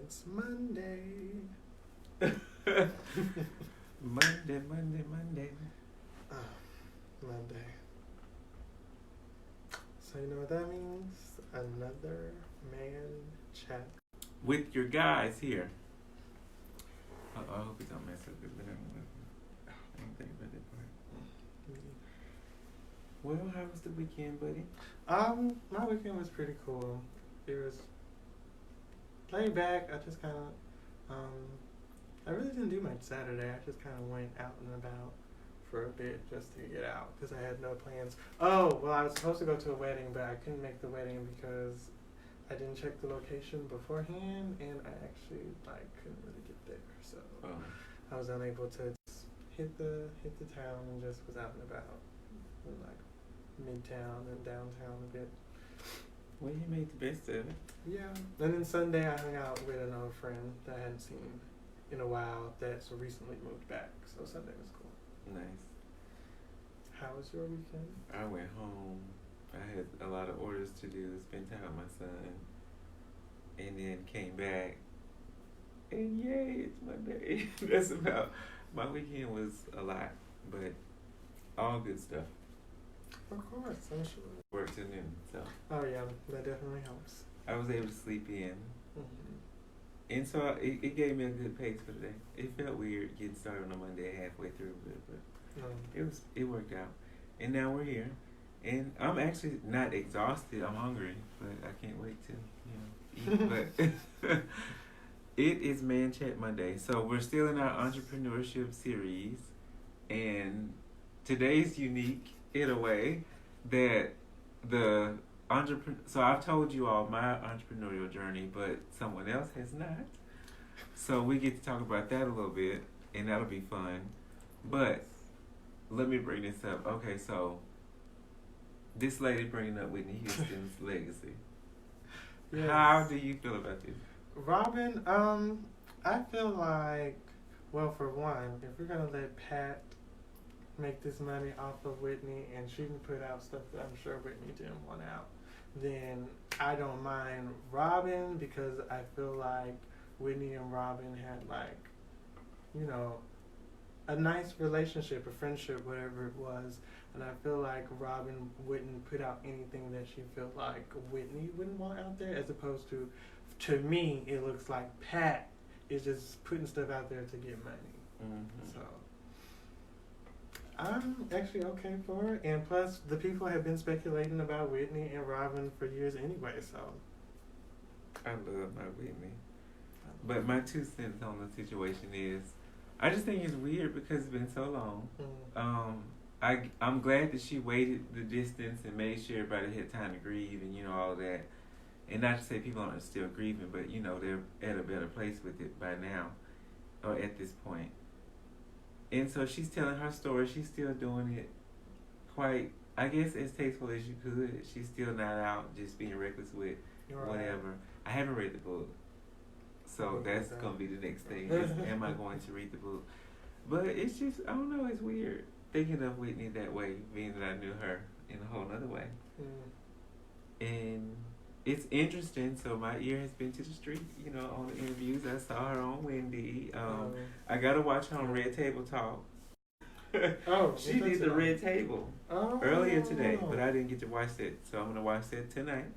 It's Monday. Monday. Monday. So you know what that means? Another man chat. With your guys here. I hope we don't mess up this. I ain't think about that part. Well, how was the weekend, buddy? My weekend was pretty cool. It was laid back. I just kind of, I really didn't do much Saturday. I just kind of went out and about for a bit just to get out because I had no plans. Oh, well, I was supposed to go to a wedding, but I couldn't make the wedding because I didn't check the location beforehand, and I actually couldn't really get there. So I was unable to hit the town and just was out and about, in midtown and downtown a bit. Well, you made the best of it. Yeah. And then Sunday I hung out with an old friend that I hadn't seen in a while that's recently moved back. So Sunday was cool. Nice. How was your weekend? I went home. I had a lot of orders to do, spend time with my son, and then came back. And yay, it's Monday. That's about, my weekend was a lot, but all good stuff. Of course, I'm sure. Worked in noon, so. Oh yeah, that definitely helps. I was able to sleep in. Mm-hmm. And so it gave me a good pace for the day. It felt weird getting started on a Monday halfway through, but it worked out. And now we're here. And I'm actually not exhausted. I'm hungry, but I can't wait to, eat. But it is Man Chat Monday. So we're still in our entrepreneurship series. And today's unique in a way that so I've told you all my entrepreneurial journey, but someone else has not. So we get to talk about that a little bit, and that'll be fun. But let me bring this up. Okay, so this lady bringing up Whitney Houston's legacy. Yes. How do you feel about this? Robin, I feel like, well, for one, if we're going to let Pat make this money off of Whitney and she can put out stuff that I'm sure Whitney didn't want out, then I don't mind Robin because I feel like Whitney and Robin had a nice relationship, a friendship, whatever it was, and I feel like Robin wouldn't put out anything that she felt like Whitney wouldn't want out there, as opposed to me, it looks like Pat is just putting stuff out there to get money. Mm-hmm. So I'm actually okay for it, and plus the people have been speculating about Whitney and Robin for years anyway, so. I love my Whitney. But my 2 cents on the situation is, I just think it's weird because it's been so long. Mm. I'm glad that she waited the distance and made sure everybody had time to grieve and, all of that. And not to say people aren't still grieving, but, they're at a better place with it by now, or at this point. And so she's telling her story. She's still doing it quite, I guess, as tasteful as you could. She's still not out just being reckless with whatever. I haven't read the book. So that's going to be the next thing. Am I going to read the book? But it's just, I don't know, it's weird thinking of Whitney that way, being that I knew her in a whole other way. Mm. And it's interesting. So my ear has been to the street, on the interviews. I saw her on Wendy. I got to watch her on Red Table Talk. She did the Red Table earlier today, but I didn't get to watch that. So I'm going to watch that tonight.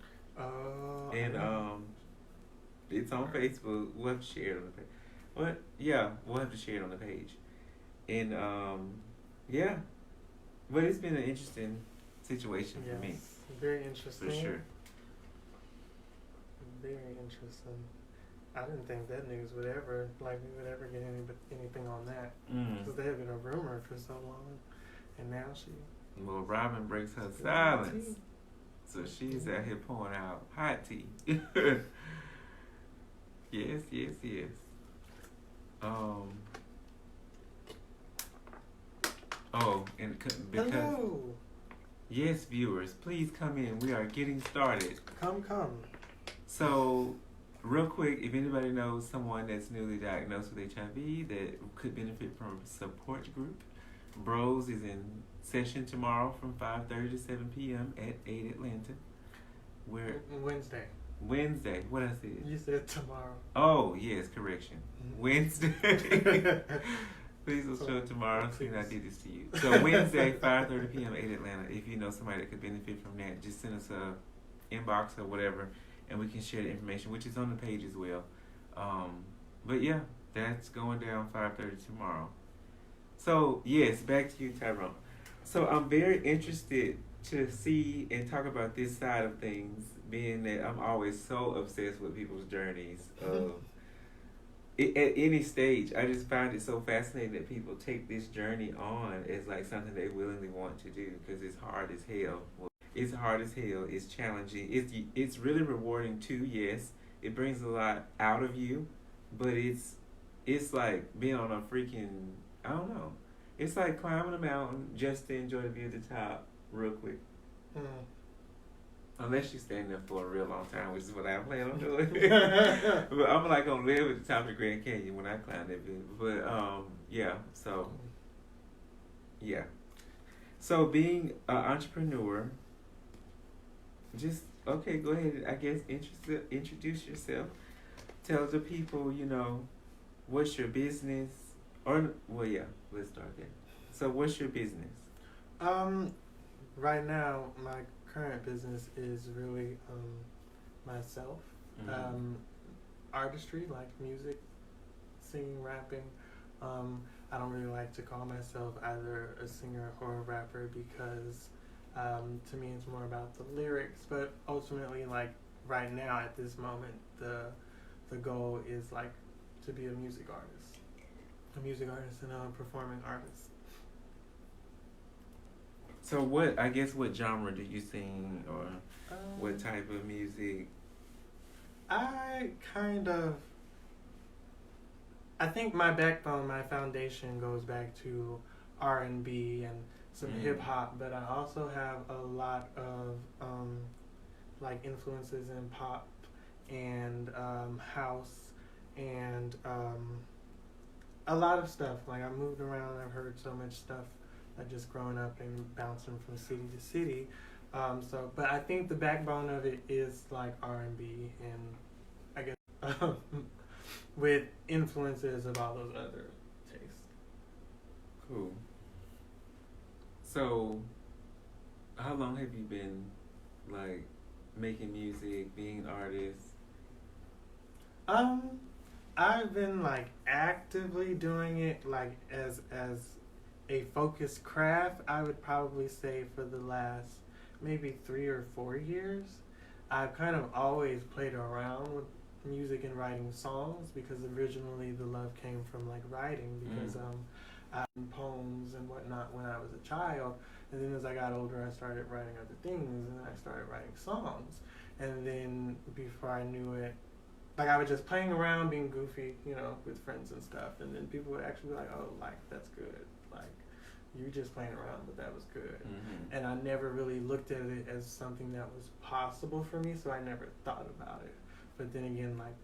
And it's on Facebook. We'll have to share it on the page. What? Yeah, we'll have to share it on the page. And yeah, but it's been an interesting situation for me. Very interesting. For sure. Very interesting. I didn't think that news would ever, we would ever get anything on that. Because they have been a rumor for so long. And now she... Well, Robin breaks her silence. So she's out here pouring out hot tea. Yes. And because... Hello! Yes, viewers, please come in. We are getting started. Come. So, real quick, if anybody knows someone that's newly diagnosed with HIV that could benefit from a support group, Bros is in session tomorrow from 5:30 to 7 p.m. at 8 Atlanta. Wednesday. Wednesday. What I said? You said tomorrow. Oh, yes, correction. Mm-hmm. Wednesday. Please will show tomorrow. See, I did this to you. So Wednesday, 5:30 p.m. 8 Atlanta. If you know somebody that could benefit from that, just send us a inbox or whatever, and we can share the information, which is on the page as well. But yeah, that's going down 5:30 tomorrow. So yes, back to you, Tyrone. So I'm very interested to see and talk about this side of things, being that I'm always so obsessed with people's journeys of at any stage. I just find it so fascinating that people take this journey on as like something they willingly want to do, because it's hard as hell. Well, it's hard as hell. It's challenging. It's really rewarding too. Yes, it brings a lot out of you, but it's like being on a freaking, I don't know. It's like climbing a mountain just to enjoy the view at the top real quick. Mm. Unless you stand there for a real long time, which is what I plan on doing. But I'm like gonna live at the top of the Grand Canyon when I climb that bit. But yeah. So being an entrepreneur, just okay. Go ahead. I guess introduce yourself. Tell the people, what's your business. Let's start there. So what's your business? Right now, my current business is really myself. Mm-hmm. Artistry, like music, singing, rapping. I don't really like to call myself either a singer or a rapper because to me it's more about the lyrics. But ultimately, like right now at this moment, the goal is like to be a music artist and a performing artist. So what genre do you sing, or what type of music? I think my backbone, my foundation goes back to R&B and some hip hop, but I also have a lot of like influences in pop and house and a lot of stuff. Like I moved around and I've heard so much stuff. Like just growing up and bouncing from city to city. But I think the backbone of it is like R&B and I guess with influences of all those other tastes. Cool. So, how long have you been like making music, being an artist? I've been like actively doing it like as a focused craft, I would probably say for the last maybe 3 or 4 years. I've kind of always played around with music and writing songs because originally the love came from like writing because I had poems and whatnot when I was a child, and then as I got older I started writing other things and I started writing songs, and then before I knew it, like I was just playing around being goofy, with friends and stuff, and then people would actually be like, oh, like that's good. Like, you just playing around, but that was good. Mm-hmm. And I never really looked at it as something that was possible for me, so I never thought about it. But then again, like,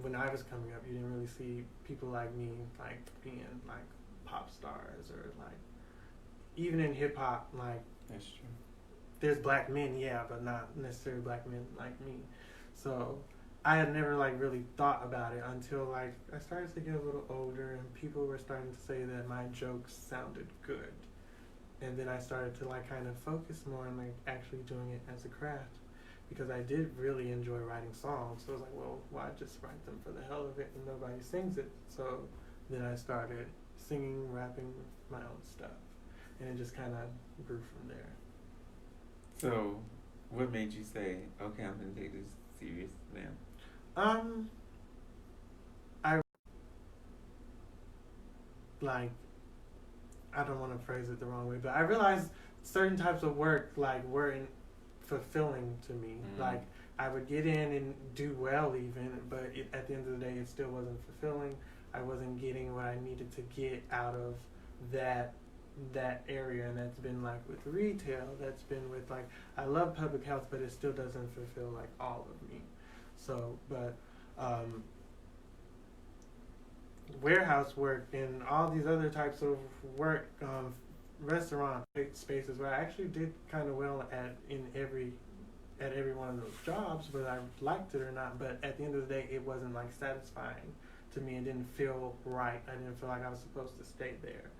when I was coming up, you didn't really see people like me, like, being, like, pop stars or, like, even in hip-hop, like... That's true. There's black men, yeah, but not necessarily black men like me. So... I had never like really thought about it until like I started to get a little older and people were starting to say that my jokes sounded good. And then I started to like kind of focus more on like actually doing it as a craft because I did really enjoy writing songs. So I was like, well, why just write them for the hell of it and nobody sings it? So then I started singing, rapping my own stuff. And it just kind of grew from there. So what made you say, okay, I'm going to take this serious now? I don't want to phrase it the wrong way, but I realized certain types of work, like, weren't fulfilling to me. Mm-hmm. Like, I would get in and do well even, but at the end of the day, it still wasn't fulfilling. I wasn't getting what I needed to get out of that area, and that's been, like, with retail, that's been with, like, I love public health, but it still doesn't fulfill, like, all of me. So, but warehouse work and all these other types of work, restaurant spaces where I actually did kind of well in every at every one of those jobs, whether I liked it or not. But at the end of the day, it wasn't like satisfying to me. It didn't feel right. I didn't feel like I was supposed to stay there.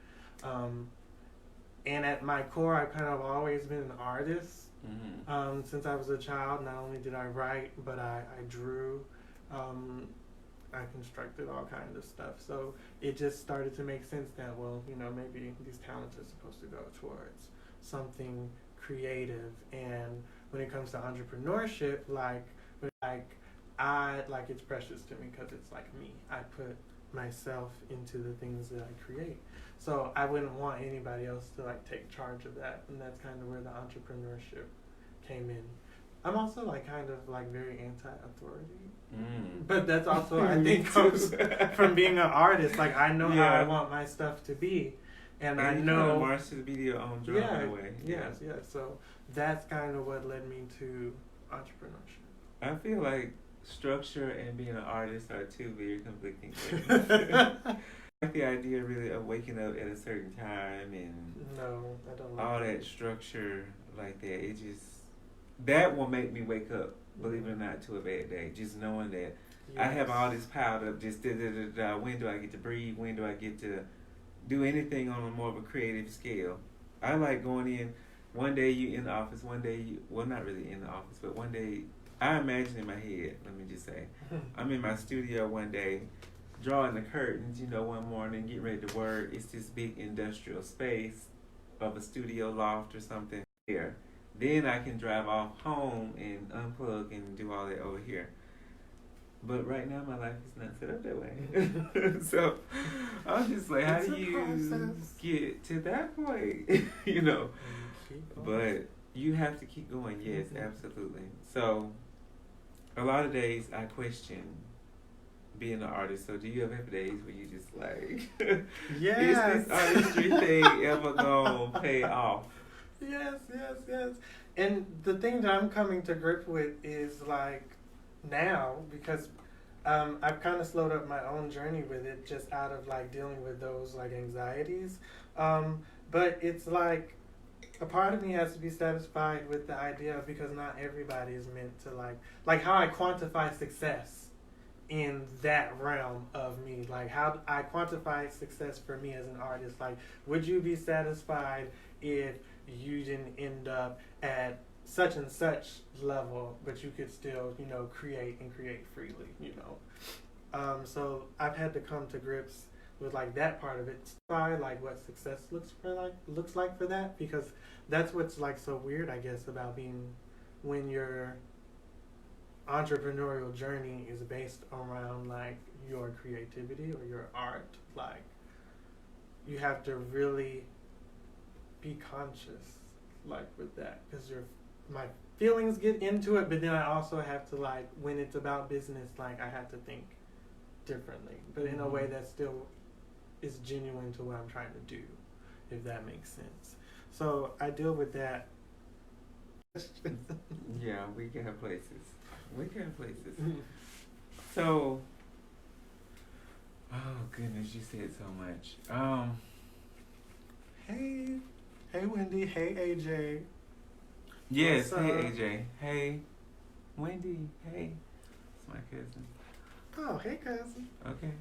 And at my core, I've kind of always been an artist. Since I was a child. Not only did I write, but I drew. I constructed all kinds of stuff. So it just started to make sense that, well, you know, maybe these talents are supposed to go towards something creative. And when it comes to entrepreneurship, it's precious to me because it's like me. I put myself into the things that I create. So I wouldn't want anybody else to like take charge of that. And that's kind of where the entrepreneurship came in. I'm also like kind of like very anti-authority, but that's also I think comes from being an artist. Like I know how I want my stuff to be, and I know march to the beat of your own drum in a way. Yes. So that's kind of what led me to entrepreneurship. I feel like structure and being an artist are two very conflicting things. Like the idea really of waking up at a certain time and I don't all that structure like that. It just that will make me wake up, believe it or not, to a bad day. Just knowing that I have all this piled up. Just when do I get to breathe? When do I get to do anything on a more of a creative scale? I like going in. One day you in the office. One day not really in the office, but one day I imagine in my head. Let me just say, I'm in my studio one day, drawing the curtains. You know, one morning, getting ready to work. It's this big industrial space of a studio loft or something here. Then I can drive off home and unplug and do all that over here. But right now, my life is not set up that way. So I'm just like, how do you get to that point? You know, but you have to keep going. Yes, absolutely. So a lot of days I question being an artist. So do you ever have days where you just like, is this artistry thing ever gonna pay off? Yes. And the thing that I'm coming to grips with is like now, because I've kind of slowed up my own journey with it just out of like dealing with those like anxieties. But it's like a part of me has to be satisfied with the idea of, because not everybody is meant to like how I quantify success in that realm of me. Like how I quantify success for me as an artist. Like, would you be satisfied if you didn't end up at such and such level, but you could still, you know, create freely, you know? So I've had to come to grips with like that part of it, like what success looks like for that, because that's what's like so weird, I guess, about when your entrepreneurial journey is based around like your creativity or your art. Like you have to really be conscious like with that, because my feelings get into it, but then I also have to like, when it's about business, like I have to think differently, but in a way that still is genuine to what I'm trying to do, if that makes sense. So I deal with that. Yeah, we can have places. So, oh goodness, you said so much. Hey Wendy, hey AJ. Yes, hey AJ. Hey Wendy, hey. It's my cousin. Oh, hey cousin. Okay.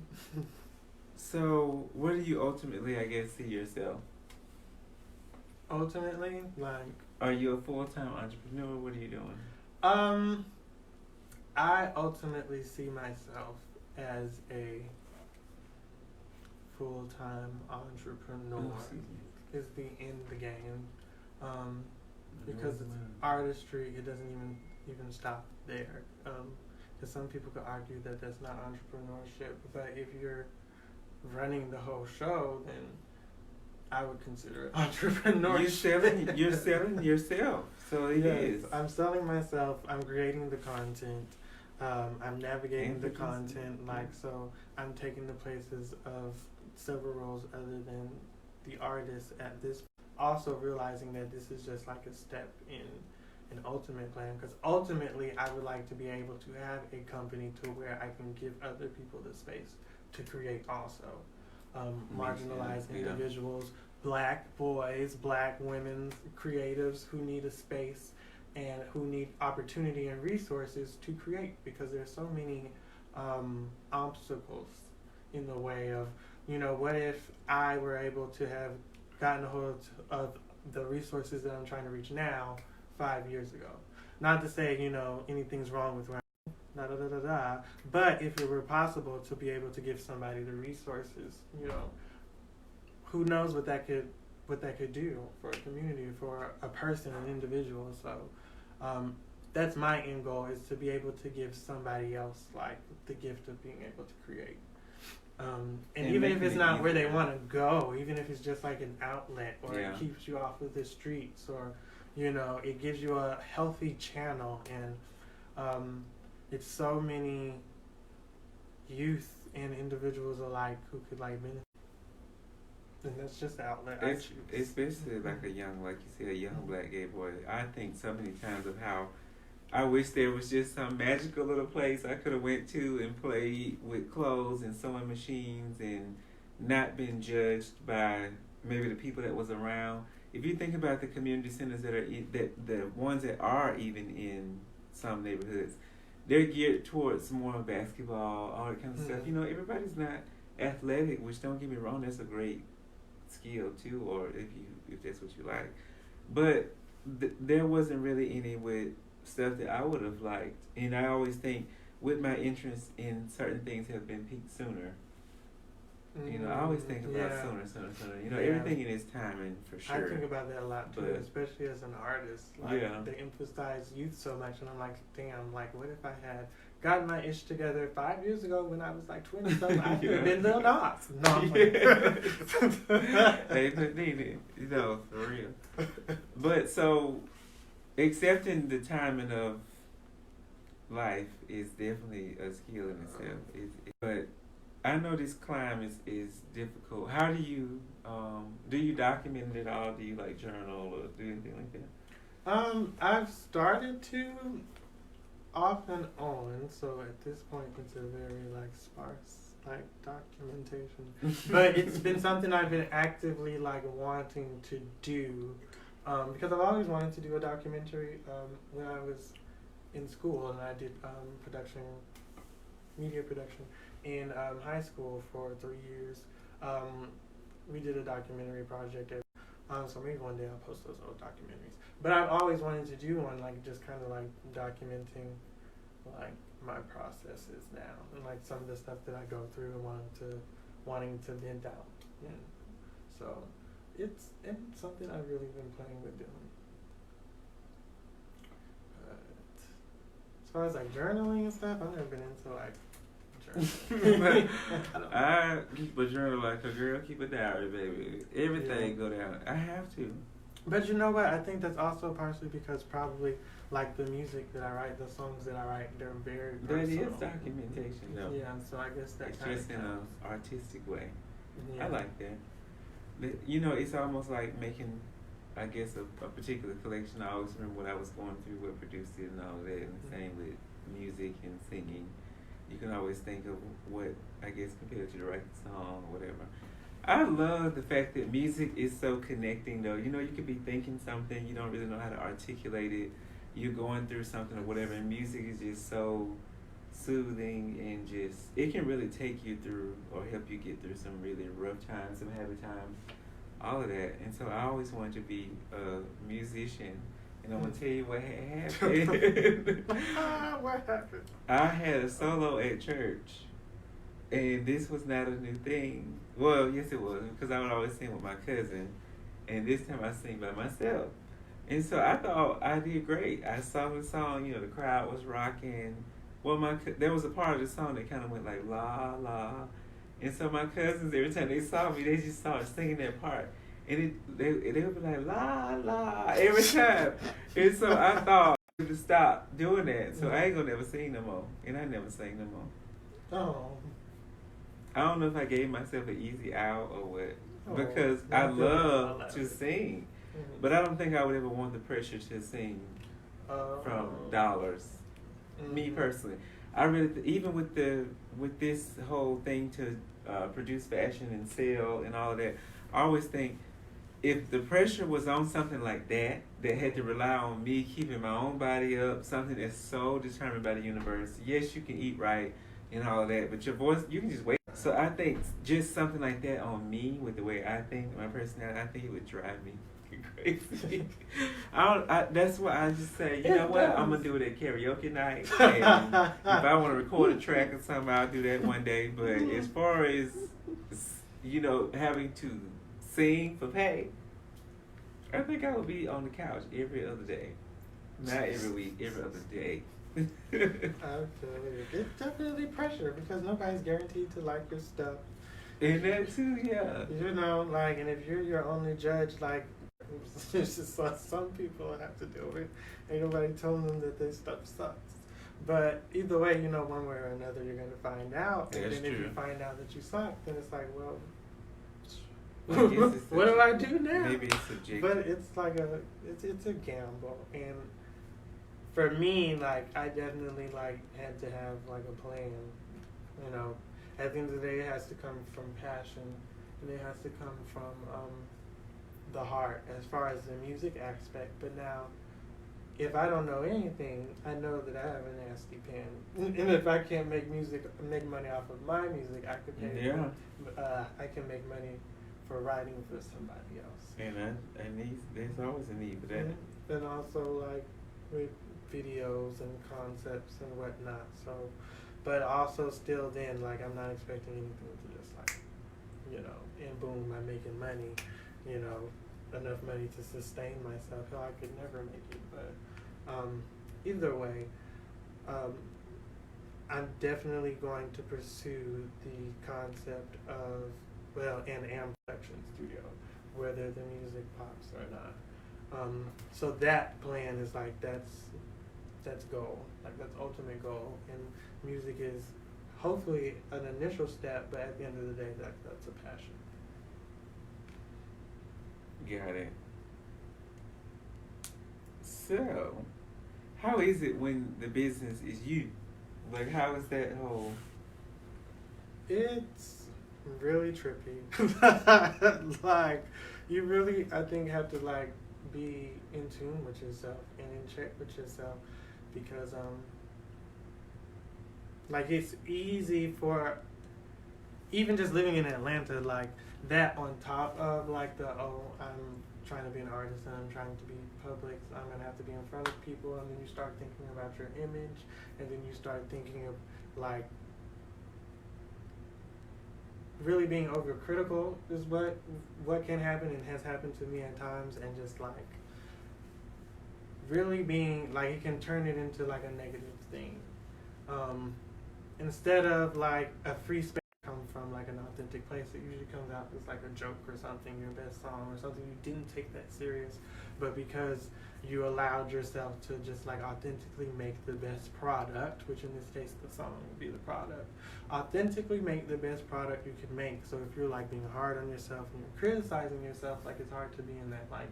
So, where do you ultimately, I guess, see yourself? Ultimately, like, are you a full-time entrepreneur? What are you doing? I ultimately see myself as a full-time entrepreneur. Is the end of the game. Because it's artistry, it doesn't even stop there. Because some people could argue that that's not entrepreneurship, but if you're running the whole show, then I would consider it entrepreneurship. You're selling yourself, so it is. I'm selling myself. I'm creating the content. I'm navigating the content. Like, so I'm taking the places of several roles other than the artist at this. Also realizing that this is just like a step in an ultimate plan, because ultimately I would like to be able to have a company to where I can give other people the space to create also. Marginalized individuals, black boys, black women, creatives who need a space and who need opportunity and resources to create, because there's so many obstacles in the way of, what if I were able to have gotten a hold of the resources that I'm trying to reach now 5 years ago? Not to say, anything's wrong with but if it were possible to be able to give somebody the resources, who knows what that could do for a community, for a person, an individual. So that's my end goal, is to be able to give somebody else like the gift of being able to create. And even if it's not where they want to go, even if it's just like an outlet, or it keeps you off of the streets, or it gives you a healthy channel. And it's so many youth and individuals alike who could like benefit. And that's just the outlet I choose. Especially like a young, like you said, a young black gay boy. I think so many times of how I wish there was just some magical little place I could have went to and played with clothes and sewing machines and not been judged by maybe the people that was around. If you think about the community centers the ones that are even in some neighborhoods, they're geared towards more basketball, all that kind of stuff. Everybody's not athletic, which, don't get me wrong, that's a great skill too, or if that's what you like. But there wasn't really any with stuff that I would have liked. And I always think, with my interest in certain things have been peaked sooner. I always think about sooner. Everything in its timing, for sure. I think about that a lot too, especially as an artist. Like, they emphasize youth so much, and I'm like, damn, like, what if I had gotten my ish together 5 years ago when I was like 20 something? I could have been Lil Nas. No, I'm They put needed, for real. But so, accepting the timing of life is definitely a skill in itself. But I know this climb is difficult. How do you document it all? Do you like journal or do anything like that? I've started to, off and on. So at this point, it's a very like sparse like documentation. But it's been something I've been actively like wanting to do, because I've always wanted to do a documentary. When I was in school, and I did media production in high school for 3 years. We did a documentary project. So maybe one day I'll post those old documentaries. But I've always wanted to do one, like just kind of like documenting like my processes now, and like some of the stuff that I go through and wanting to vent out. And so it's something I've really been playing with doing. But as far as like journaling and stuff, I've never been into like I keep a journal like a girl keep a diary, baby. Everything go down. I have to. But you know what? I think that's also partially because probably like the music that I write, the songs that I write, they're very personal. That is documentation, though. Yeah, so I guess that it's kind just of in an artistic way. Yeah. I like that. But, it's almost like making, I guess, a particular collection. I always remember what I was going through, what produced it and all that, and the same with music and singing. You can always think of what, I guess, compared to the right song or whatever. I love the fact that music is so connecting, though. You could be thinking something, you don't really know how to articulate it. You're going through something or whatever, and music is just so soothing, and it can really take you through or help you get through some really rough times, some happy times, all of that. And so I always wanted to be a musician. And I'm going to tell you what happened. What happened? I had a solo at church. And this was not a new thing. Well, yes it was, because I would always sing with my cousin. And this time I sing by myself. And so I thought I did great. I sung the song, the crowd was rocking. Well, there was a part of the song that kind of went like, la, la. And so my cousins, every time they saw me, they just started singing that part. And they would be like, la, la, every time. And so I thought to stop doing that. So I ain't going to never sing no more. And I never sang no more. Oh. I don't know if I gave myself an easy out or what. Because I love to sing. Mm-hmm. But I don't think I would ever want the pressure to sing from dollars. Mm-hmm. Me personally. I really, even with this whole thing to produce fashion and sell and all of that, I always think, if the pressure was on something like that had to rely on me keeping my own body up, something that's so determined by the universe, yes, you can eat right and all of that, but your voice, you can just wait. So I think just something like that on me, with the way I think, my personality, I think it would drive me crazy. That's why I just say, you know what, I'm going to do it at karaoke night. And if I want to record a track or something, I'll do that one day. But as far as, you know, having to sing for pay, I think I would be on the couch every other day. Not every week, every other day. I feel it. It's definitely pressure because nobody's guaranteed to like your stuff. And that too, yeah. You know, like, and if you're your only judge, like, it's just like some people have to deal with. Ain't nobody telling them that their stuff sucks. But either way, you know, one way or another, you're going to find out. And That's then true. if you find out that you suck, then it's like, well, it's what do I do now? Maybe it's subjective. But it's like it's a gamble. And for me, like, I definitely, like, had to have, like, a plan. You know, at the end of the day, it has to come from passion. And it has to come from the heart as far as the music aspect. But now, if I don't know anything, I know that I have a nasty pen. And if I can't make money off of my music, I could pay. Yeah. I can make money for writing for somebody else. And there's always a need for that. And also, like, with videos and concepts and whatnot. So, but also still then, like, I'm not expecting anything to just, like, you know, and boom, I'm making money, you know, enough money to sustain myself. Hell, I could never make it. But either way, I'm definitely going to pursue the concept of, well, an production studio, whether the music pops or not. So that plan is like, that's goal, like that's ultimate goal, and music is hopefully an initial step, but at the end of the day, that's a passion. Got it. So, how is it when the business is you? Like, how is that whole? It's really trippy. Like, you really, I think, have to, like, be in tune with yourself and in check with yourself, because like, it's easy for, even just living in Atlanta, like, that on top of, like, I'm trying to be an artist and I'm trying to be public, so I'm gonna have to be in front of people, and then you start thinking about your image, and then you start thinking of, like, really being overcritical is what can happen and has happened to me at times, and just, like, really being, like, it can turn it into, like, a negative thing. Instead of, like, a free space come from, like, an authentic place, it usually comes out as, like, a joke or something, your best song or something you didn't take that serious, but because you allowed yourself to just, like, authentically make the best product, which in this case the song would be the product, authentically make the best product you could make. So if you're, like, being hard on yourself and you're criticizing yourself, like, it's hard to be in that, like,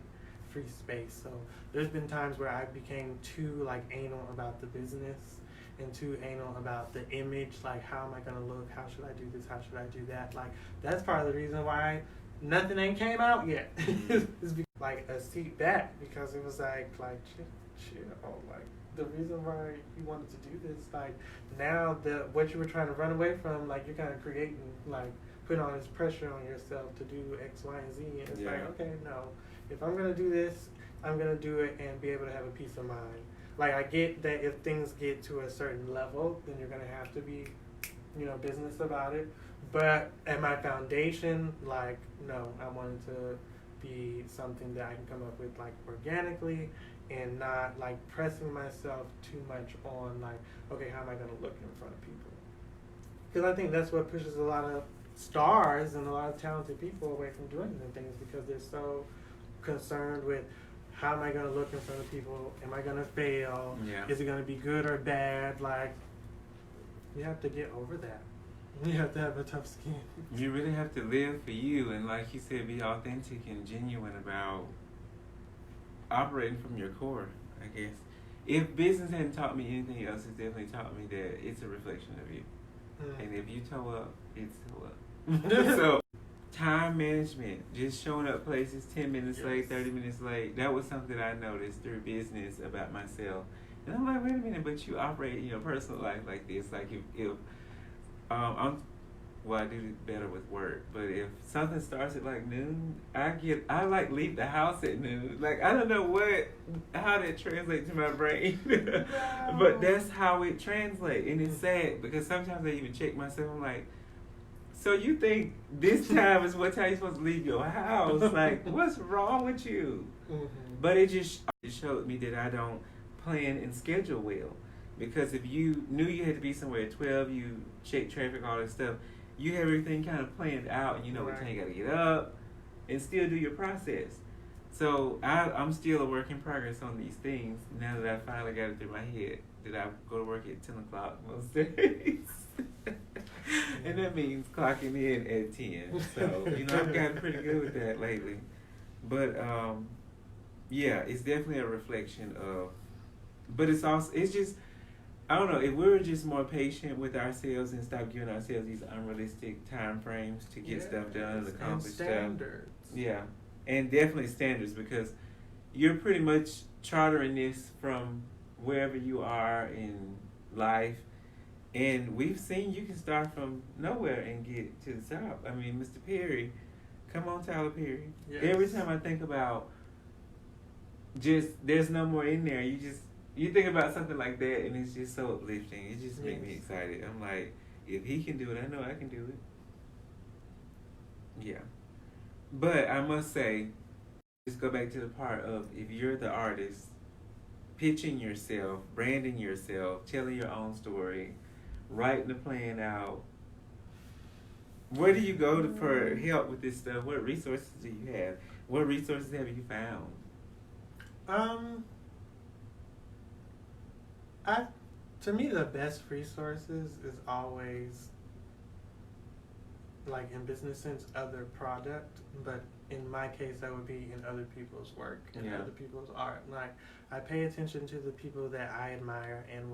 free space. So there's been times where I became too, like, anal about the business and too anal about the image, like, how am I gonna look, how should I do this, how should I do that. Like, that's part of the reason why nothing ain't came out yet. It's like a seat back, because it was like chill, like, the reason why you wanted to do this, like, now what you were trying to run away from, like, you're kind of creating, like, putting all this pressure on yourself to do X, Y, and Z, and it's like, okay, no, if I'm gonna do this, I'm gonna do it and be able to have a peace of mind. Like, I get that if things get to a certain level, then you're gonna have to be, you know, business about it. But at my foundation, like, no, I wanted to be something that I can come up with, like, organically, and not, like, pressing myself too much on, like, okay, how am I gonna look in front of people? Because I think that's what pushes a lot of stars and a lot of talented people away from doing the things, because they're so concerned with, how am I going to look in front of people? Am I going to fail? Yeah. Is it going to be good or bad? Like, you have to get over that. You have to have a tough skin. You really have to live for you, and like you said, be authentic and genuine about operating from your core, I guess. If business hadn't taught me anything else, it's definitely taught me that it's a reflection of you. And if you toe up, it's toe up. So time management, just showing up places 10 minutes Yes. late, 30 minutes late. That was something I noticed through business about myself. And I'm like, wait a minute, but you operate in your personal life like this. Like if I do it better with work, but if something starts at like noon, I like leave the house at noon. Like I don't know how that translates to my brain, Wow. but that's how it translates, and it's sad because sometimes I even check myself. I'm like, so you think this time is what time you're supposed to leave your house? Like, what's wrong with you? Mm-hmm. But it showed me that I don't plan and schedule well. Because if you knew you had to be somewhere at 12, you check traffic, all that stuff, you have everything kind of planned out, and you know what time you got to get up and still do your process. So I'm still a work in progress on these things now that I finally got it through my head that I go to work at 10 o'clock most days. And that means clocking in at 10. So, I've gotten pretty good with that lately. But, yeah, it's definitely a reflection of, but it's just, I don't know, if we were just more patient with ourselves and stop giving ourselves these unrealistic time frames to get stuff done and accomplish standards. stuff. Yeah, and definitely standards, because you're pretty much chartering this from wherever you are in life. And we've seen you can start from nowhere and get to the top. I mean, Mr. Perry, come on, Tyler Perry. Yes. Every time I think about there's no more in there, you think about something like that, and it's just so uplifting. It just makes me excited. I'm like, if he can do it, I know I can do it. Yeah. But I must say, just go back to the part of if you're the artist, pitching yourself, branding yourself, telling your own story, writing the plan out. Where do you go for help with this stuff? What resources do you have? What resources have you found? To me, the best resources is always, like in business sense, other product, but in my case, that would be in other people's work and other people's art. Like, I pay attention to the people that I admire and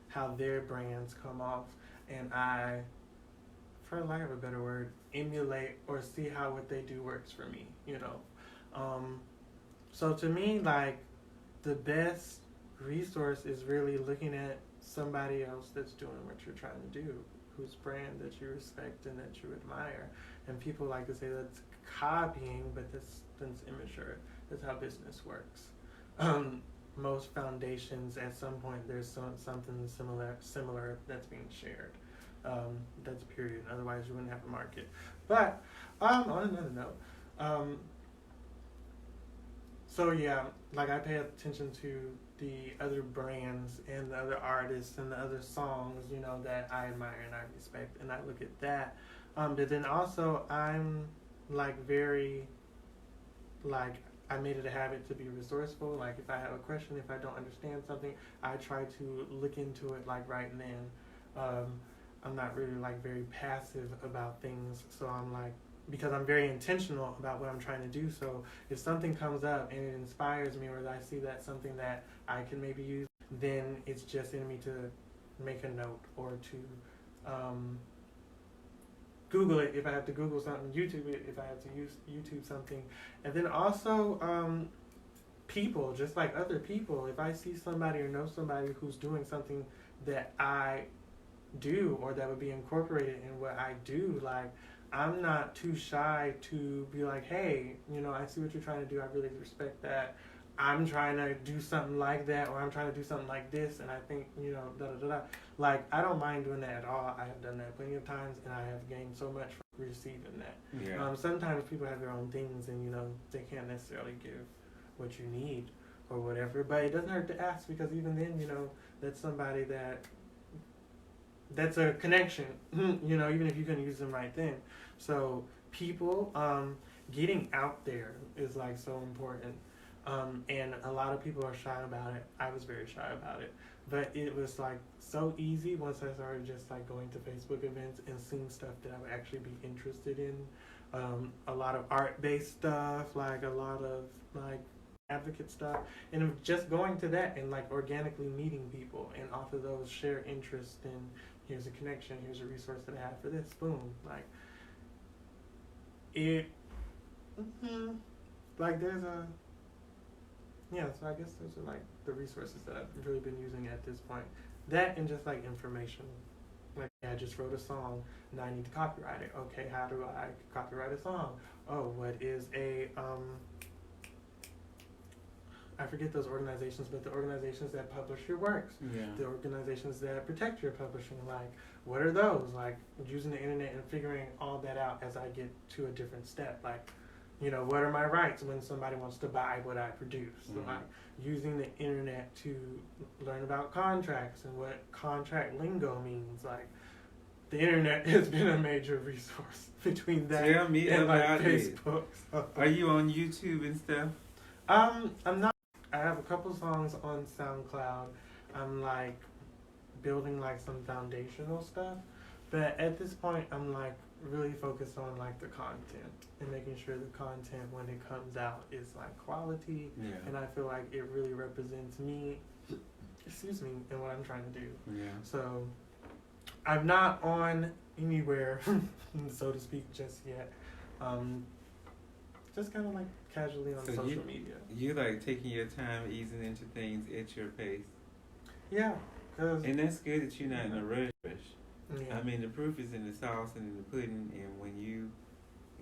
how their brands come off, and I, for lack of a better word, emulate or see how what they do works for me, So to me, like, the best resource is really looking at somebody else that's doing what you're trying to do, whose brand that you respect and that you admire. And people like to say that's copying, but that's immature. That's how business works. Most foundations, at some point, there's something similar that's being shared. That's period. Otherwise, you wouldn't have a market. But on another note, so yeah, like I pay attention to the other brands and the other artists and the other songs, that I admire and I respect, and I look at that. But then also I'm I made it a habit to be resourceful. Like if I have a question, if I don't understand something, I try to look into it like right then. I'm not really very passive about things, so because I'm very intentional about what I'm trying to do. So if something comes up and it inspires me, or I see that's something that I can maybe use, then it's just in me to make a note or to Google it if I have to Google something, YouTube it if I have to use YouTube something. And then also people, just like other people, if I see somebody or know somebody who's doing something that I do or that would be incorporated in what I do, I'm not too shy to be like, hey, I see what you're trying to do. I really respect that. I'm trying to do something like that, or I'm trying to do something like this, and I think, da-da-da-da. I don't mind doing that at all. I have done that plenty of times, and I have gained so much from receiving that. Yeah. Sometimes people have their own things, and, they can't necessarily give what you need or whatever, but it doesn't hurt to ask, because even then, that's somebody that's a connection, even if you can use them right then. So people, getting out there is so important. And a lot of people are shy about it. I was very shy about it, but it was so easy once I started just going to Facebook events and seeing stuff that I would actually be interested in. A lot of art-based stuff, a lot of advocate stuff, and just going to that and organically meeting people, and off of those share interest in, here's a connection, here's a resource that I have for this, boom. it, like there's a, yeah, so I guess those are like the resources that I've really been using at this point. That and just like information. Like, I just wrote a song, and I need to copyright it. Okay, how do I copyright a song? Oh, what is a, I forget those organizations, but the organizations that publish your works, the organizations that protect your publishing, like, what are those? Like, using the internet and figuring all that out as I get to a different step. Like, you know, what are my rights when somebody wants to buy what I produce? So, like, using the internet to learn about contracts and what contract lingo means. Like, the internet has been a major resource between that and like Facebook. So. Are you on YouTube and stuff? I'm not. I have a couple songs on SoundCloud. I'm like building like some foundational stuff, but at this point I'm like really focused on like the content and making sure the content when it comes out is like quality, and I feel like it really represents me, and what I'm trying to do. So I'm not on anywhere, so to speak, just yet. Just kind of like casually on social media. You like taking your time, easing into things at your pace. Yeah. And that's good that you're not in a rush. Yeah. I mean, the proof is in the sauce and in the pudding, and when you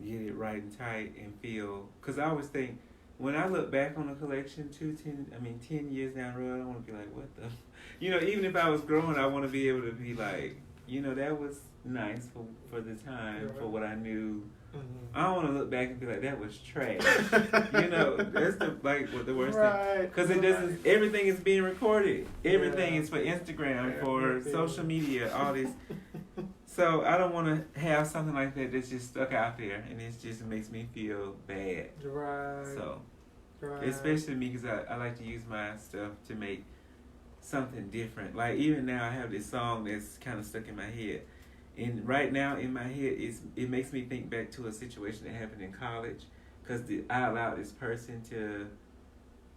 get it right and tight and feel. Because I always think, when I look back on a collection 10 years down the road, I want to be like, what the? You know, even if I was growing, I want to be able to be like, you know, that was nice for the time, for what I knew. I don't want to look back and be like, that was trash. You know, that's the worst thing. Because it doesn't, everything is being recorded. Everything is for Instagram, for social media, all this. So I don't want to have something like that that's just stuck out there, and it just makes me feel bad. So, especially me, because I like to use my stuff to make something different. Like, even now I have this song that's kind of stuck in my head. And right now in my head, it makes me think back to a situation that happened in college, because I allowed this person to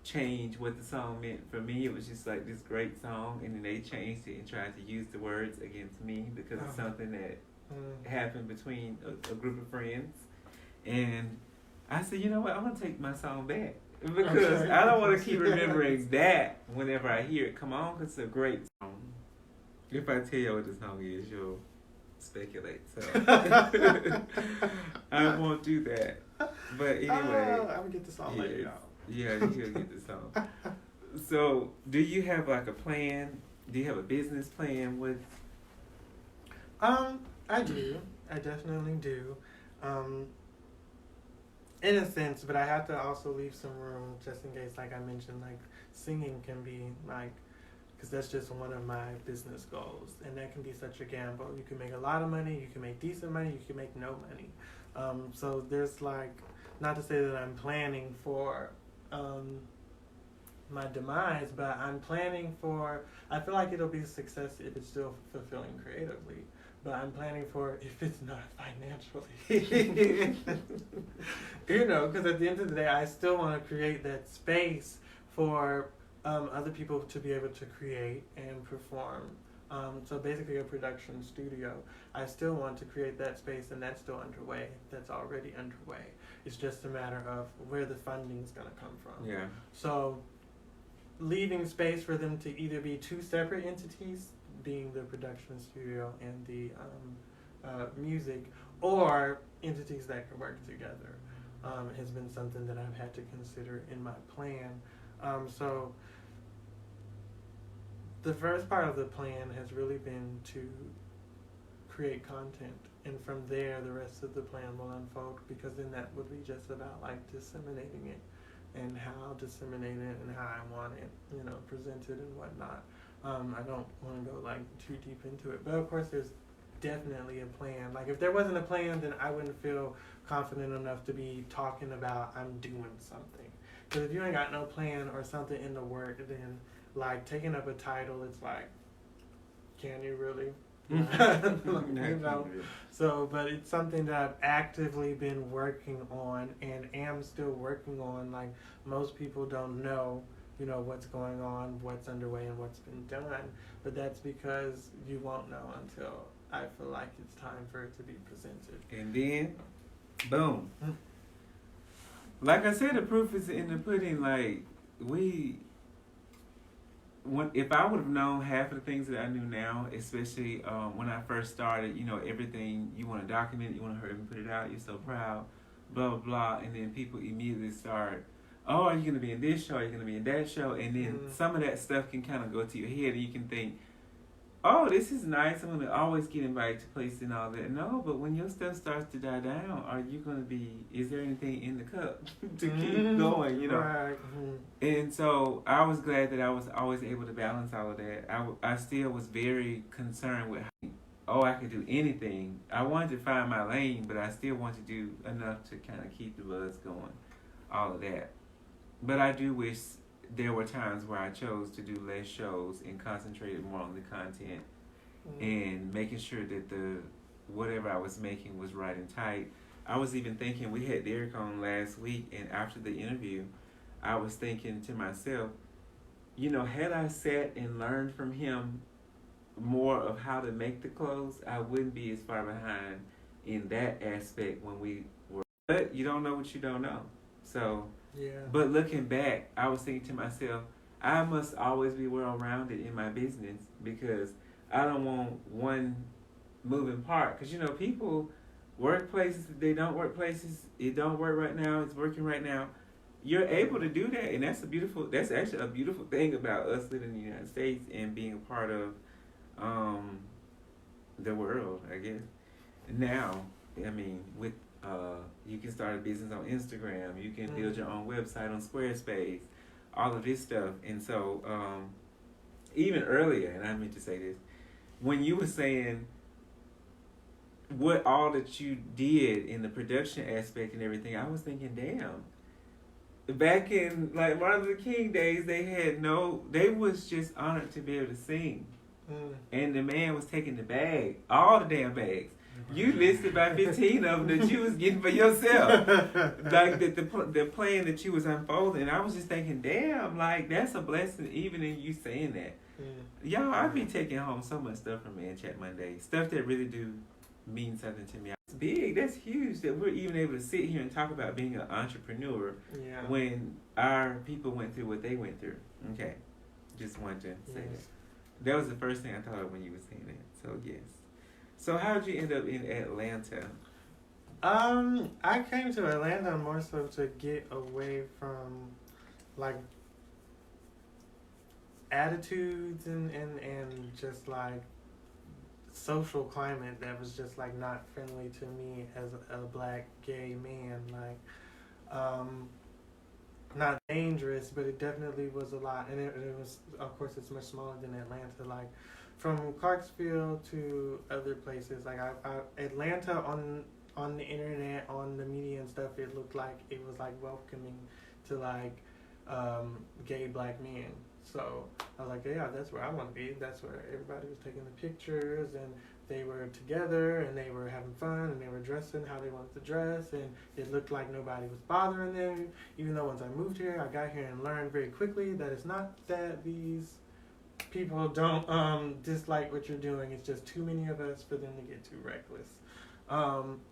change what the song meant. For me, it was just like this great song, and then they changed it and tried to use the words against me because of something that happened between a group of friends. And I said, you know what, I'm going to take my song back, because I don't want to keep remembering that whenever I hear it come on, because it's a great song. If I tell you what the song is, you'll speculate, so I won't do that. But anyway, I'm gonna get the song later, y'all. Yeah, you'll get the song. So, do you have like a plan? Do you have a business plan with? I do. I definitely do. In a sense, but I have to also leave some room just in case, like I mentioned, like singing can be like, because that's just one of my business goals, and that can be such a gamble. You can make a lot of money, you can make decent money, you can make no money. So there's like, not to say that I'm planning for my demise, but I'm planning for, I feel like it'll be a success if it's still fulfilling creatively, but I'm planning for if it's not financially. You know, because at the end of the day, I still want to create that space for other people to be able to create and perform. So basically a production studio. I still want to create that space, and that's still underway. That's already underway. It's just a matter of where the funding is going to come from. Yeah. So leaving space for them to either be two separate entities, being the production studio and the music, or entities that can work together, has been something that I've had to consider in my plan. So the first part of the plan has really been to create content, and from there the rest of the plan will unfold, because then that would be just about like disseminating it and how disseminate it and how I want it, you know, presented and whatnot. I don't want to go like too deep into it, but of course there's definitely a plan. Like, if there wasn't a plan, then I wouldn't feel confident enough to be talking about I'm doing something. Because if you ain't got no plan or something in the work, then like taking up a title, it's like, can you really? You know? So, but it's something that I've actively been working on and am still working on. Like, most people don't know, you know, what's going on, what's underway, and what's been done. But that's because you won't know until I feel like it's time for it to be presented. And then Boom. Like I said, the proof is in the pudding. Like, if I would have known half of the things that I knew now, especially when I first started, everything you want to document, you want to hurry and put it out, you're so proud, blah, blah, blah. And then people immediately start, oh, are you going to be in this show? Are you going to be in that show? And then some of that stuff can kind of go to your head and you can think, oh, this is nice. I'm going to always get invited to places and all that. No, but when your stuff starts to die down, are you going to be, is there anything in the cup to keep going, Right. And so I was glad that I was always able to balance all of that. I still was very concerned with, I could do anything. I wanted to find my lane, but I still wanted to do enough to kind of keep the buzz going, all of that. But I do wish there were times where I chose to do less shows and concentrated more on the content and making sure that whatever I was making was right and tight. I was even thinking, we had Derek on last week, and after the interview, I was thinking to myself, had I sat and learned from him more of how to make the clothes, I wouldn't be as far behind in that aspect when we were. But you don't know what you don't know. So, yeah. But looking back, I was thinking to myself, I must always be well-rounded in my business because I don't want one moving part. Because, people work places, they don't work places, it don't work right now, it's working right now. You're able to do that, and that's actually a beautiful thing about us living in the United States and being a part of the world, I guess. Now, with you can start a business on Instagram. You can build your own website on Squarespace. All of this stuff. And so, even earlier, and I meant to say this, when you were saying what all that you did in the production aspect and everything, I was thinking, damn. Back in like Martin Luther King days, they was just honored to be able to sing. And the man was taking the bag, all the damn bags. You listed about 15 of them that you was getting for yourself. Like the plan that you was unfolding. And I was just thinking, damn, like that's a blessing even in you saying that. Y'all, I be taking home so much stuff from Man Chat Monday. Stuff that really do mean something to me. It's big, that's huge that we're even able to sit here and talk about being an entrepreneur when our people went through what they went through. Okay. Just wanted to say that. That was the first thing I thought of when you were saying that. So yes. So how did you end up in Atlanta? I came to Atlanta more so to get away from like attitudes and just like social climate that was just like not friendly to me as a black gay man. Like not dangerous, but it definitely was a lot, and it was, of course, it's much smaller than Atlanta. Like from Clarksville to other places, like Atlanta on the internet, on the media and stuff, it looked like it was like welcoming to like gay black men. So I was like, yeah, that's where I want to be. That's where everybody was taking the pictures and they were together and they were having fun and they were dressing how they wanted to dress, and it looked like nobody was bothering them. Even though once I moved here, I got here and learned very quickly that it's not that these people don't dislike what you're doing. It's just too many of us for them to get too reckless.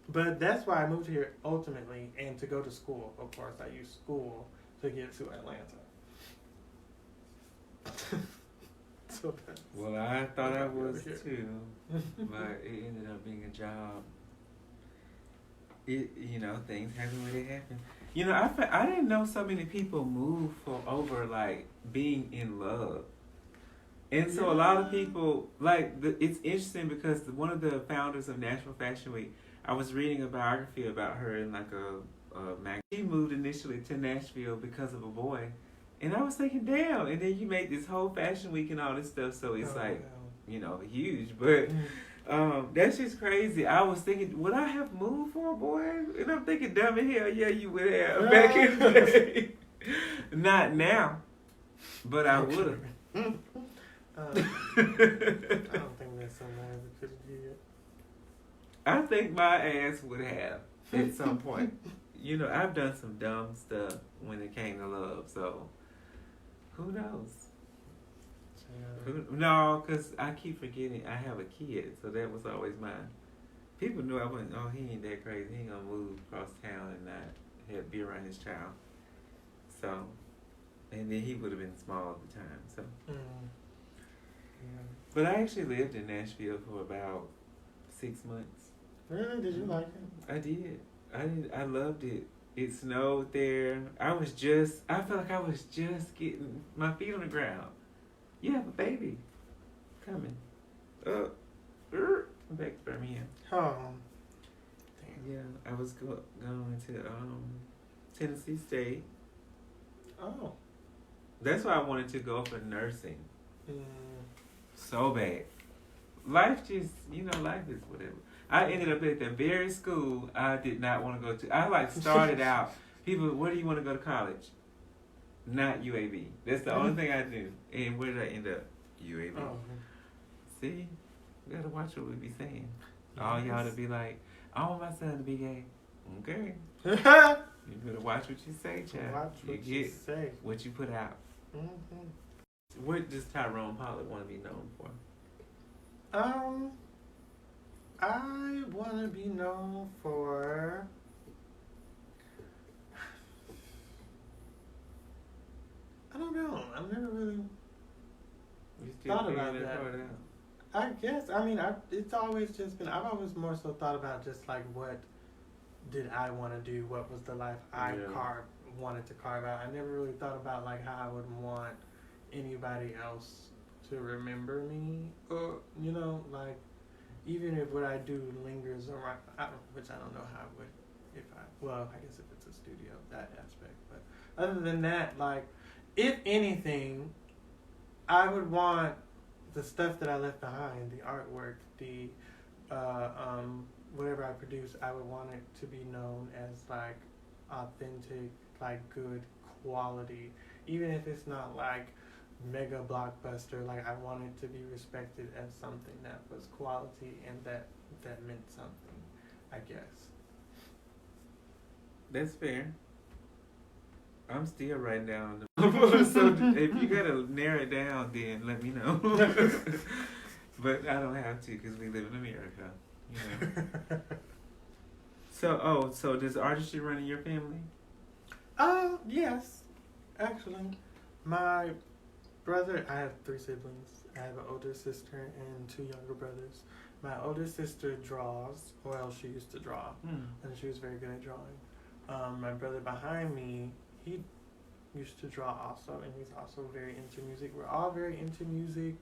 But that's why I moved here ultimately, and to go to school. Of course, I used school to get to Atlanta. So well, I thought I was too, but it ended up being a job. Things happen when they happen. I didn't know so many people move over like being in love. And so a lot of people, it's interesting because one of the founders of National Fashion Week, I was reading a biography about her in like a magazine. She moved initially to Nashville because of a boy. And I was thinking, damn, and then you make this whole fashion week and all this stuff, so it's huge. But that's just crazy. I was thinking, would I have moved for a boy? And I'm thinking, dumb in hell, yeah, you would have back in the day. Not now, but I would have. I don't think that's something I could get. I think my ass would have at some point. I've done some dumb stuff when it came to love, so who knows? No, because I keep forgetting I have a kid, so that was always my people knew I wasn't. Oh, he ain't that crazy. He ain't gonna move across town and not be around his child. So, and then he would have been small at the time. So, yeah. But I actually lived in Nashville for about 6 months. Really? Did you like it? I did. I loved it. It snowed there. I felt like I was just getting my feet on the ground. You have a baby coming. Back to Birmingham. Oh. Yeah, I was going to Tennessee State. Oh. That's why I wanted to go for nursing. Mm. So bad. Life just, life is whatever. I ended up at the very school I did not want to go to. I started out, people, where do you want to go to college? Not UAB. That's the only thing I knew. And where did I end up? UAB. Oh. See? We gotta watch what we be saying. All y'all to be like, I want my son to be gay. Okay. You better watch what you say, child. Watch what you say. What you put out. Mm-hmm. What does Tyrone Pollard want to be known for? I want to be known for... I don't know. I've never really thought about that. I guess. I mean, it's always just been... I've always more so thought about just like what did I want to do? What was the life I wanted to carve out? I never really thought about like how I would want anybody else to remember me, or like even if what I do lingers around, which I don't know how I would I guess if it's a studio, that aspect, but other than that, like if anything, I would want the stuff that I left behind, the artwork, the whatever I produce, I would want it to be known as like authentic, like good quality, even if it's not like mega blockbuster. Like I want it to be respected as something that was quality and that meant something, I guess. That's fair. I'm still writing down the so if you gotta narrow it down, then let me know. But I don't have to because we live in America. So does artistry run in your family? Yes, actually. My brother, I have 3 siblings. I have an older sister and 2 younger brothers. My older sister draws, she used to draw, and she was very good at drawing. My brother behind me, he used to draw also, and he's also very into music. We're all very into music.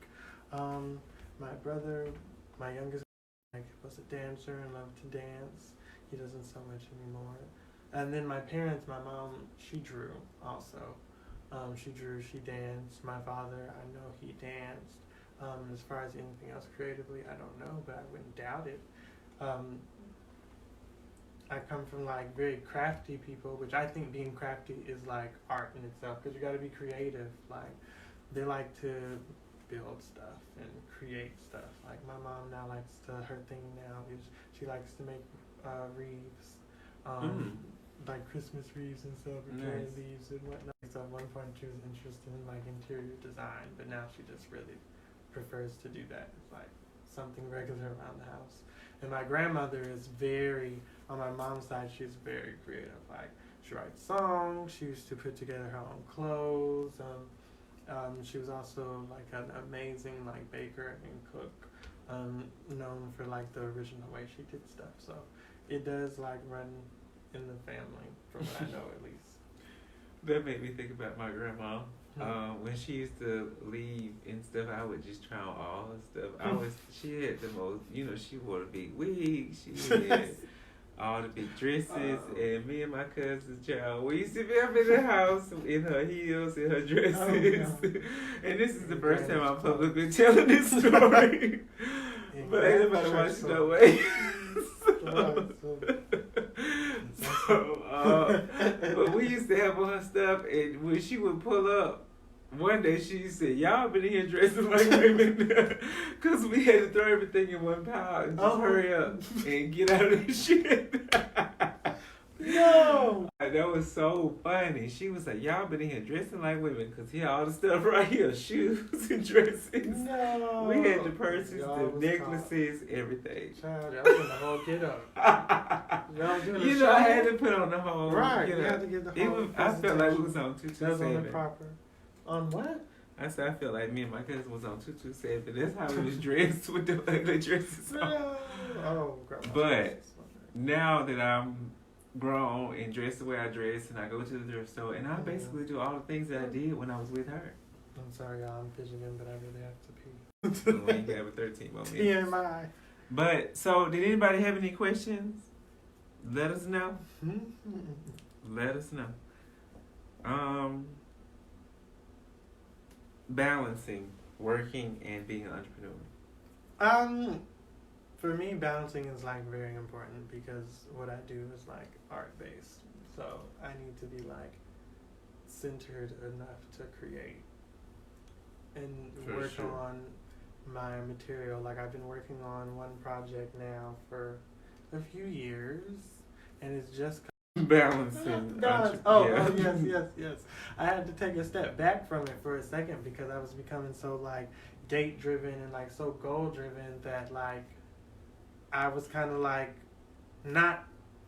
My brother, my youngest, was a dancer and loved to dance. He doesn't so much anymore. And then my parents, my mom, she drew also. She drew, she danced. My father, I know he danced. As far as anything else creatively, I don't know, but I wouldn't doubt it. I come from like very crafty people, which I think being crafty is like art in itself, because you got to be creative. Like they like to build stuff and create stuff. Like my mom now her thing now is she likes to make wreaths, like Christmas wreaths and stuff, and candy leaves and whatnot. So at one point she was interested in like interior design, but now she just really prefers to do that. It's like something regular around the house. And my grandmother is on my mom's side, she's very creative. Like she writes songs. She used to put together her own clothes. She was also like an amazing like baker and cook, known for like the original way she did stuff. So it does like run in the family, from what I know at least. That made me think about my grandma. When she used to leave and stuff, I would just try on all her stuff. She had the most, she wore the big wigs, she had all the big dresses, and me and my cousin's child, we used to be up in the house in her heels and her dresses. And this is the first time I'm publicly telling this story. But ain't nobody watching no way. But we used to have on her stuff, and when she would pull up, one day she said, "Y'all been in here dressing like women," because we had to throw everything in one pile and just hurry up and get out of this shit. No. That was so funny. She was like, y'all been in here dressing like women because here all the stuff right here, shoes and dresses. No. We had the purses, the necklaces, everything. Child, y'all doing the whole get up. Y'all doing the I had to put on the whole. Right, you had to get the whole. I felt like we was on 227. That was on the proper. On what? I said I felt like me and my cousin was on 227. That's how we was dressed with the ugly dresses on. No. Oh, grandma. But now that I'm grown and dressed the way I dress, and I go to the thrift store, and I basically do all the things that I did when I was with her. I'm sorry, y'all. I'm fidgeting, but I really have to pee. Well, you can have a 13 more minutes. TMI. But so, did anybody have any questions? Let us know. Let us know. Balancing working and being an entrepreneur. For me, balancing is like very important because what I do is like art based. So I need to be like centered enough to create and work on my material. Like I've been working on one project now for a few years, and it's just balancing. Yes. I had to take a step back from it for a second because I was becoming so like date driven and like so goal driven that like I was kind of like not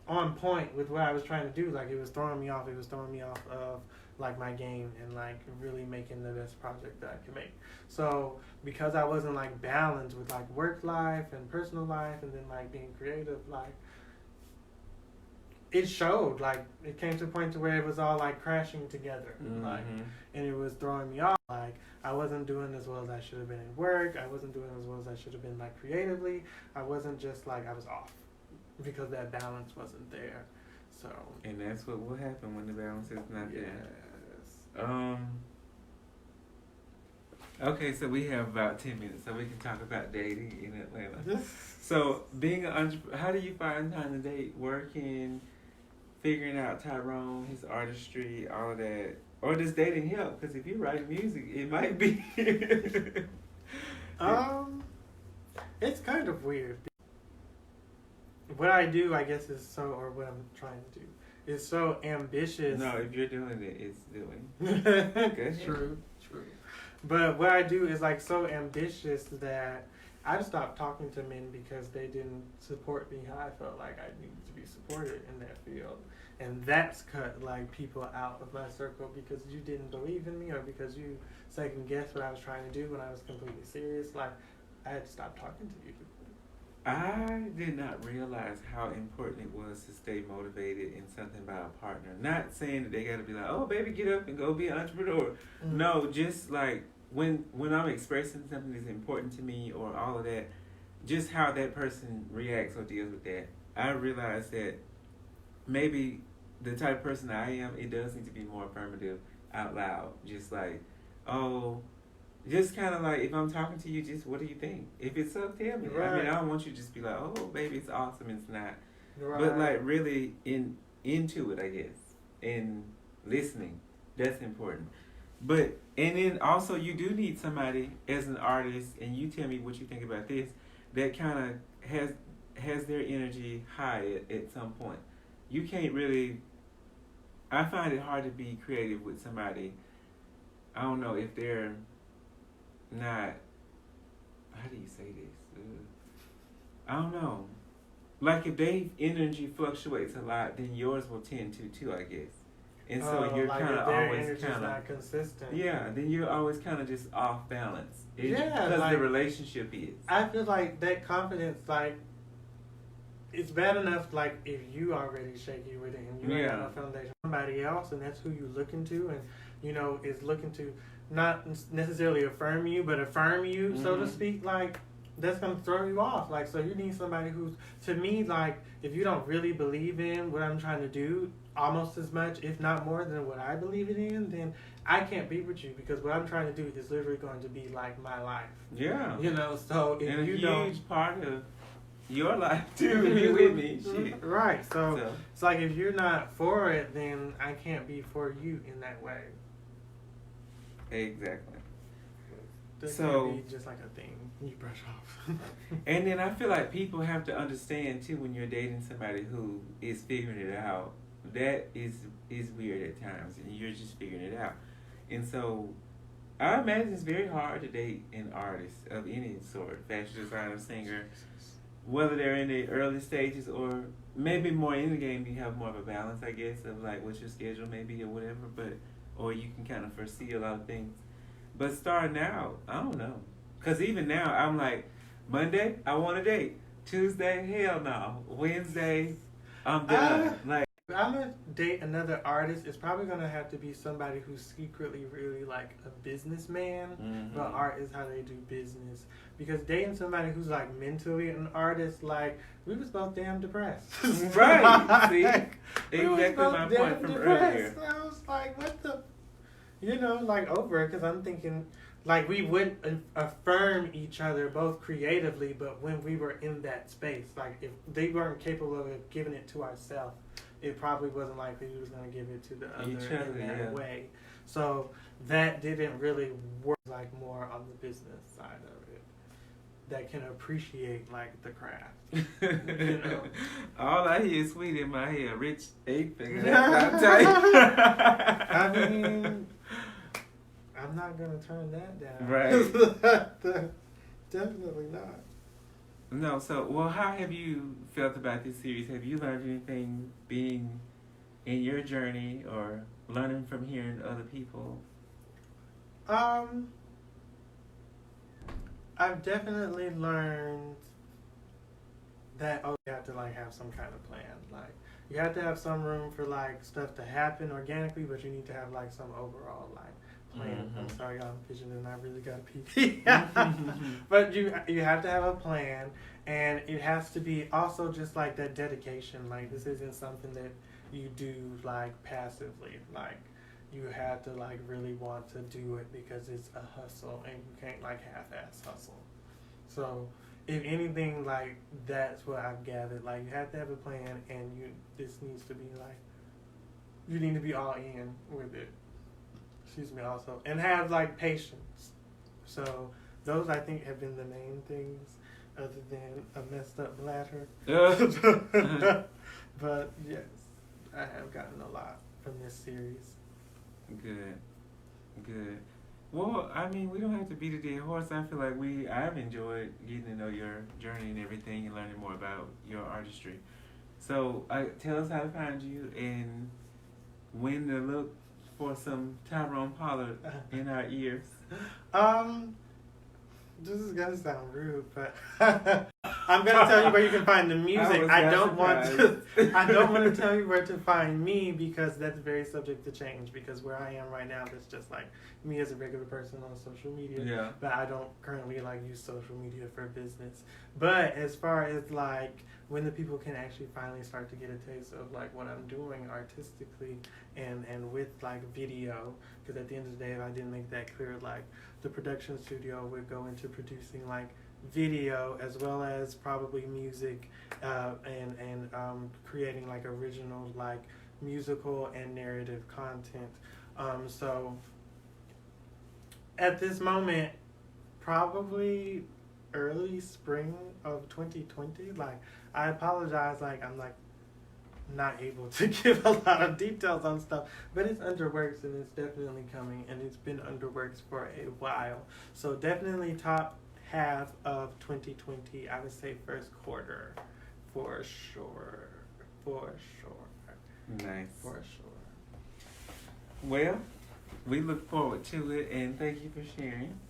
on point with what I was trying to do. Like it was throwing me off. It was throwing me off of like my game and like really making the best project that I can make. So because I wasn't like balanced with like work life and personal life and then like being creative, like it showed. Like it came to a point to where it was all like crashing together, like, and it was throwing me off. Like I wasn't doing as well as I should have been in work. I wasn't doing as well as I should have been like creatively. I wasn't just like I was off because that balance wasn't there. So and that's what will happen when the balance is not there. Okay, so we have about 10 minutes, so we can talk about dating in Atlanta. So being an entrepreneur, how do you find time to date? Working, figuring out Tyrone, his artistry, all of that. Or does dating help? Because if you write music, it might be. It's kind of weird. What I do, I guess, is or what I'm trying to do, is so ambitious. No, if you're doing it, it's doing. True. But what I do is like so ambitious that I stopped talking to men because they didn't support me how I felt like I needed to be supported in that field. And that's cut like people out of my circle because you didn't believe in me or because you second guessed what I was trying to do when I was completely serious. Like I had to stop talking to you. I did not realize how important it was to stay motivated in something by a partner. Not saying that they got to be like, oh, baby, get up and go be an entrepreneur. Mm-hmm. No, just like when I'm expressing something that's important to me or all of that, just how that person reacts or deals with that. I realized that maybe the type of person I am, it does need to be more affirmative out loud. Just like, oh, just kind of like, if I'm talking to you, just what do you think? If it's up, tell me. Right. I mean, I don't want you to just be like, oh, baby, it's awesome. It's not. Right. But like really into it, I guess. And listening. That's important. But, and then also you do need somebody as an artist, and you tell me what you think about this, that kind of has their energy high at some point. You can't really, I find it hard to be creative with somebody, I don't know, if they're not, how do you say this? I don't know. Like if their energy fluctuates a lot, then yours will tend to too, I guess. And so you're like kind of always kind of not consistent. Yeah, then you're always kind of just off balance. Because like, the relationship is. I feel like that confidence, like, it's bad enough, like, if you already shaky with it and you ain't got no foundation. Somebody else, and that's who you looking to, and, you know, is looking to not necessarily affirm you, but affirm you, so to speak, like, that's going to throw you off. Like, so you need somebody who's, to me, like, if you don't really believe in what I'm trying to do almost as much, if not more than what I believe it in, then I can't be with you because what I'm trying to do is literally going to be like my life. Yeah. You know, so if and you don't... huge part of your life, too, to be with me. Shit. Right. So it's like if you're not for it, then I can't be for you in that way. Exactly. This can be just like a thing you brush off. And then I feel like people have to understand too when you're dating somebody who is figuring it out that is weird at times, and you're just figuring it out. And so, I imagine it's very hard to date an artist of any sort, fashion designer, singer, whether they're in the early stages or maybe more in the game. You have more of a balance, I guess, of like what your schedule may be or whatever. But or you can kind of foresee a lot of things. But starting out, I don't know, because even now I'm like, Monday I want a date. Tuesday, hell no. Wednesday, I'm done. Like, if I'm gonna date another artist, it's probably gonna have to be somebody who's secretly really like a businessman, but art is how they do business. Because dating somebody who's like mentally an artist, like we was both damn depressed. Right. See, like, exactly my point from earlier. I was like, what the, like over it, because I'm thinking. Like, we would affirm each other both creatively, but when we were in that space, like, if they weren't capable of giving it to ourselves, it probably wasn't likely we was going to give it to the other in that way. So that didn't really work, like, more on the business side of it. That can appreciate, like, the craft. All I hear is sweet in my head, rich 8-figure. That's not I mean... I'm not going to turn that down. Right. Definitely not. No, so, well, how have you felt about this series? Have you learned anything being in your journey or learning from hearing other people? I've definitely learned that, you have to, like, have some kind of plan. Like, you have to have some room for, like, stuff to happen organically, but you need to have, like, some overall, like, plan. I'm sorry, y'all, I'm fidgeting. I really got to pee. But you have to have a plan, and it has to be also just like that dedication. Like, this isn't something that you do like passively. Like, you have to like really want to do it because it's a hustle, and you can't like half-ass hustle. So, if anything, like that's what I've gathered. Like, you have to have a plan, and this needs to be like you need to be all in with it. Also, and have like patience. So those I think have been the main things, other than a messed up bladder. But yes, I have gotten a lot from this series. Good. Well, I mean, we don't have to beat a dead horse. I feel like I've enjoyed getting to know your journey and everything, and learning more about your artistry. So, tell us how to find you and when to look for some Tyrone Pollard in our ears. This is gonna sound rude, but I'm gonna tell you where you can find the music. I don't want to tell you where to find me, because that's very subject to change. Because where I am right now, that's just like me as a regular person on social media. Yeah. But I don't currently like use social media for business. But as far as like when the people can actually finally start to get a taste of like what I'm doing artistically and with like video, because at the end of the day, if I didn't make that clear, like the production studio would go into producing like video as well as probably music and creating like original like musical and narrative content. So at this moment, probably early spring of 2020, like I apologize, like I'm like not able to give a lot of details on stuff, but it's under works and it's definitely coming, and it's been under works for a while. So definitely top half of 2020, I would say first quarter for sure. Nice. For sure. Well, we look forward to it, and thank you for sharing.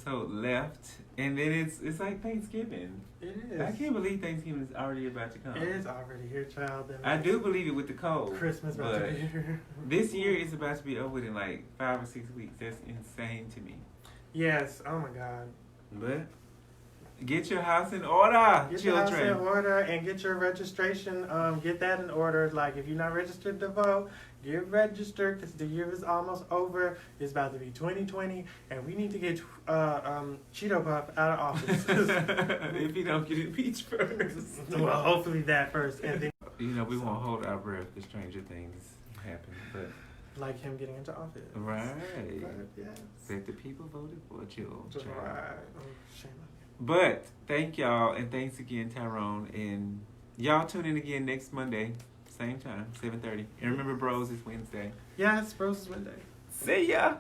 So left, and then it's like Thanksgiving. It is. I can't believe Thanksgiving is already about to come. It is already here, child. I do believe it with the cold. Christmas about to be here. This year is about to be over in like 5 or 6 weeks. That's insane to me. Yes. Oh my God. But get your house in order, Get children. your house in order and get your registration. Get that in order. Like, if you're not registered to vote, get registered, because the year is almost over. It's about to be 2020, and we need to get Cheeto Puff out of office. If you don't get impeached first. Well, hopefully that first, and then we won't hold our breath because stranger things happen, but like him getting into office. Right. But, yes. That the people voted for, children. Right. Oh, shame on you. But thank y'all, and thanks again, Tyrone, and y'all tune in again next Monday, same time, 7:30. And remember, Bros is Wednesday. Yes, Bros is Wednesday. See ya.